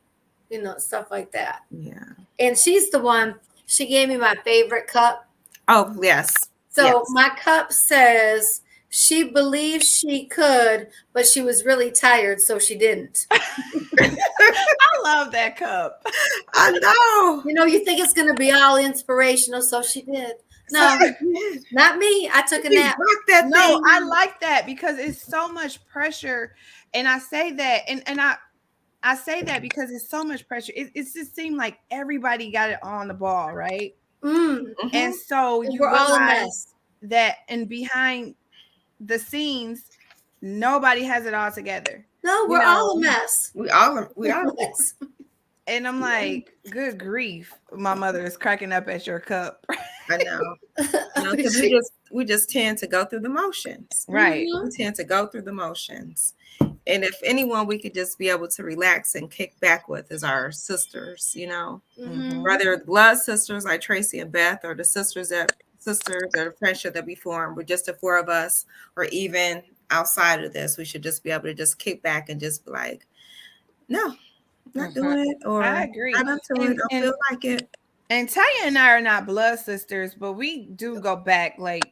you know, stuff like that. Yeah. And she's the one, she gave me my favorite cup. Oh, yes. So my cup says she believes she could, but she was really tired, so she didn't. I love that cup. I know. You know, you think it's going to be all inspirational, so she did. No, not me. I took a nap. No, I like that because it's so much pressure. And I say that, and I say that because it's so much pressure. It just seemed like everybody got it on the ball, right? And so you we're all a realize mess. that and behind the scenes, nobody has it all together. No, we're all a mess. We all are a mess. And I'm like, good grief. My mother is cracking up at your cup. I know. Because we just tend to go through the motions. Right. We tend to go through the motions. And if anyone we could just be able to relax and kick back with is our sisters, you know. Whether blood sisters like Tracy and Beth or the sisters or the friendship that we form with just the 4 of us, or even outside of this, we should just be able to just kick back and just be like, no, not doing it, or I agree. I'm not doing it, don't feel like it. And Taya and I are not blood sisters, but we do go back like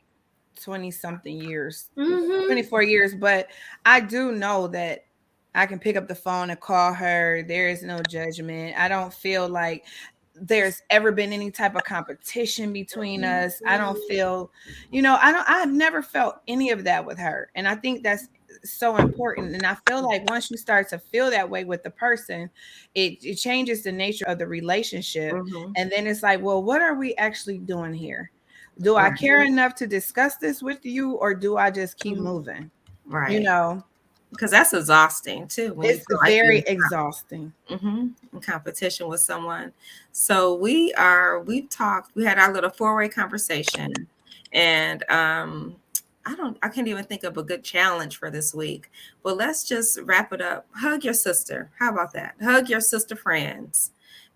20 something years, 24 years. But I do know that I can pick up the phone and call her. There is no judgment. I don't feel like there's ever been any type of competition between us. I don't feel, I've never felt any of that with her. And I think that's so important. And I feel like once you start to feel that way with the person, it changes the nature of the relationship. And then it's like, well, what are we actually doing here? Do I care enough to discuss this with you, or do I just keep moving? Right. You know, because that's exhausting too. It's very exhausting. In competition with someone. So we've talked, we had our little 4-way conversation, and I can't even think of a good challenge for this week, but let's just wrap it up. Hug your sister. How about that? Hug your sister friends.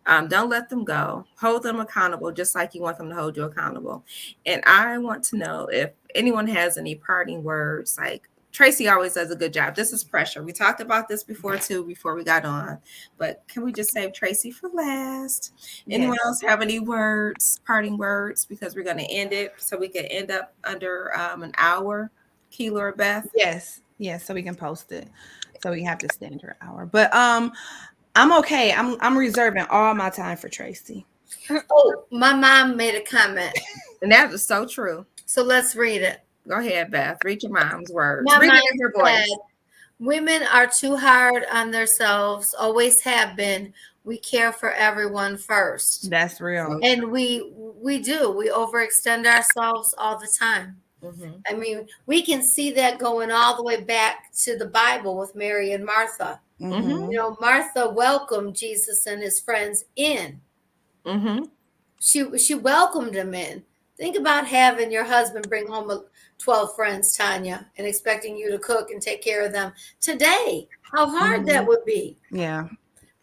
Don't let them go. Hold them accountable, just like you want them to hold you accountable. And I want to know if anyone has any parting words. Like Tracy always does a good job. This is pressure. We talked about this before we got on, but can we just save Tracy for last? Anyone else have any parting words? Because we're going to end it so we can end up under an hour. Keela or Beth? Yes, so we can post it. So we have to stay under an hour. But I'm okay. I'm reserving all my time for Tracy. Oh, my mom made a comment. And that is so true. So let's read it. Go ahead, Beth. Read your mom's words. My Read mom it in her voice. said, women are too hard on themselves, always have been. We care for everyone first. That's real. And we do. We overextend ourselves all the time. Mm-hmm. I mean, we can see that going all the way back to the Bible with Mary and Martha. Mm-hmm. You know, Martha welcomed Jesus and his friends in. Mm-hmm. She welcomed him in. Think about having your husband bring home 12 friends, Tanya, and expecting you to cook and take care of them today. How hard that would be. Yeah.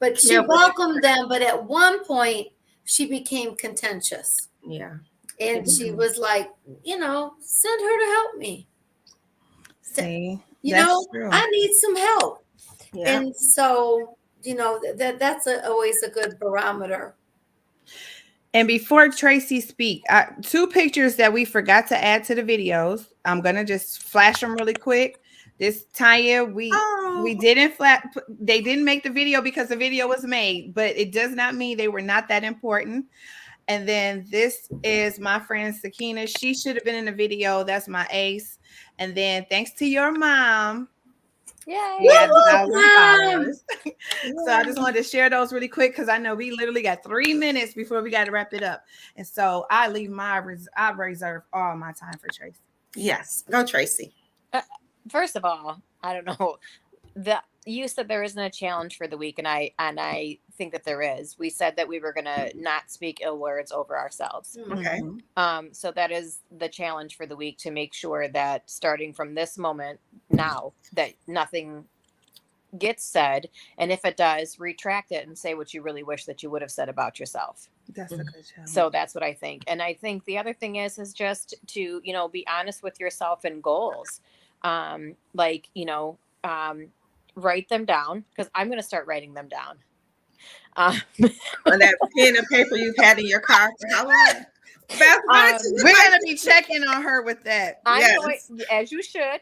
But she welcomed them, but at one point she became contentious. Yeah. And she was like, you know, send her to help me. See, You that's know, true. I need some help. Yeah. And so, you know, that's always a good barometer. And before Tracy speak, 2 pictures that we forgot to add to the videos. I'm gonna just flash them really quick. This Tanya, we didn't they didn't make the video because the video was made, but it does not mean they were not that important. And then this is my friend Sakina. She should have been in the video. That's my ace. And then thanks to your mom, Yay. we had 1,000 followers. So I just wanted to share those really quick because I know we literally got 3 minutes before we got to wrap it up. And so I reserve all my time for Tracy. Yes. Go, Tracy. First of all, I don't know. You said there isn't a challenge for the week, and I think that there is. We said that we were gonna not speak ill words over ourselves. Okay. So that is the challenge for the week, to make sure that starting from this moment now, that nothing gets said, and if it does, retract it and say what you really wish that you would have said about yourself. That's a good challenge. So that's what I think. And I think the other thing is just to, you know, be honest with yourself and goals. Like, you know, write them down, because I'm going to start writing them down. On that pen and paper you've had in your car for how long? We're going to be checking on her with that. Yes. As you should.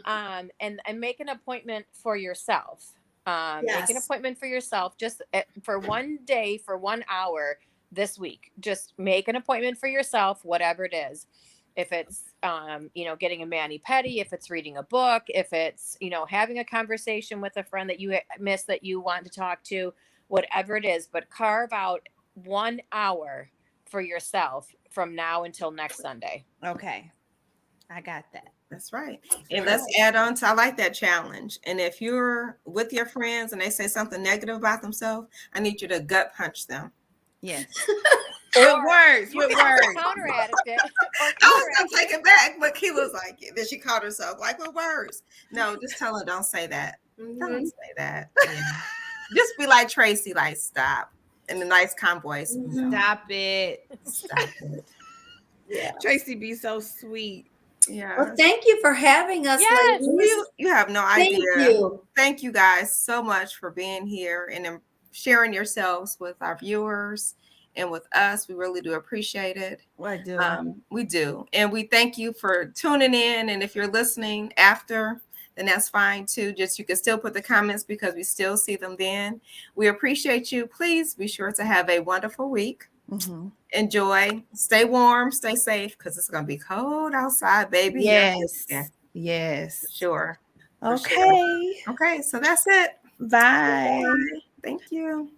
And make an appointment for yourself. Make an appointment for yourself just for one day, for 1 hour this week. Just make an appointment for yourself, whatever it is. If it's, you know, getting a mani-pedi, if it's reading a book, if it's, you know, having a conversation with a friend that you miss that you want to talk to, whatever it is, but carve out 1 hour for yourself from now until next Sunday. Okay. I got that. That's right. And let's add on to, I like that challenge. And if you're with your friends and they say something negative about themselves, I need you to gut punch them. Yes. With words. Counteract it. I was gonna take it back, but he was like, then she caught herself like, with words. No, just tell her, don't say that. Don't say that. Yeah. Just be like Tracy, like, stop. In a nice, calm voice. Stop it. Stop it. Yeah. Tracy be so sweet. Yeah. Well, thank you for having us. Yes. You have no idea. Thank you. Thank you guys so much for being here and sharing yourselves with our viewers and with us. We really do appreciate it. I do. We do. And we thank you for tuning in. And if you're listening after, then that's fine too. Just you can still put the comments because we still see them then. We appreciate you. Please be sure to have a wonderful week. Enjoy. Stay warm. Stay safe because it's going to be cold outside, baby. Yes. Yeah. Yes. Sure. Okay. Okay. So that's it. Bye. Thank you.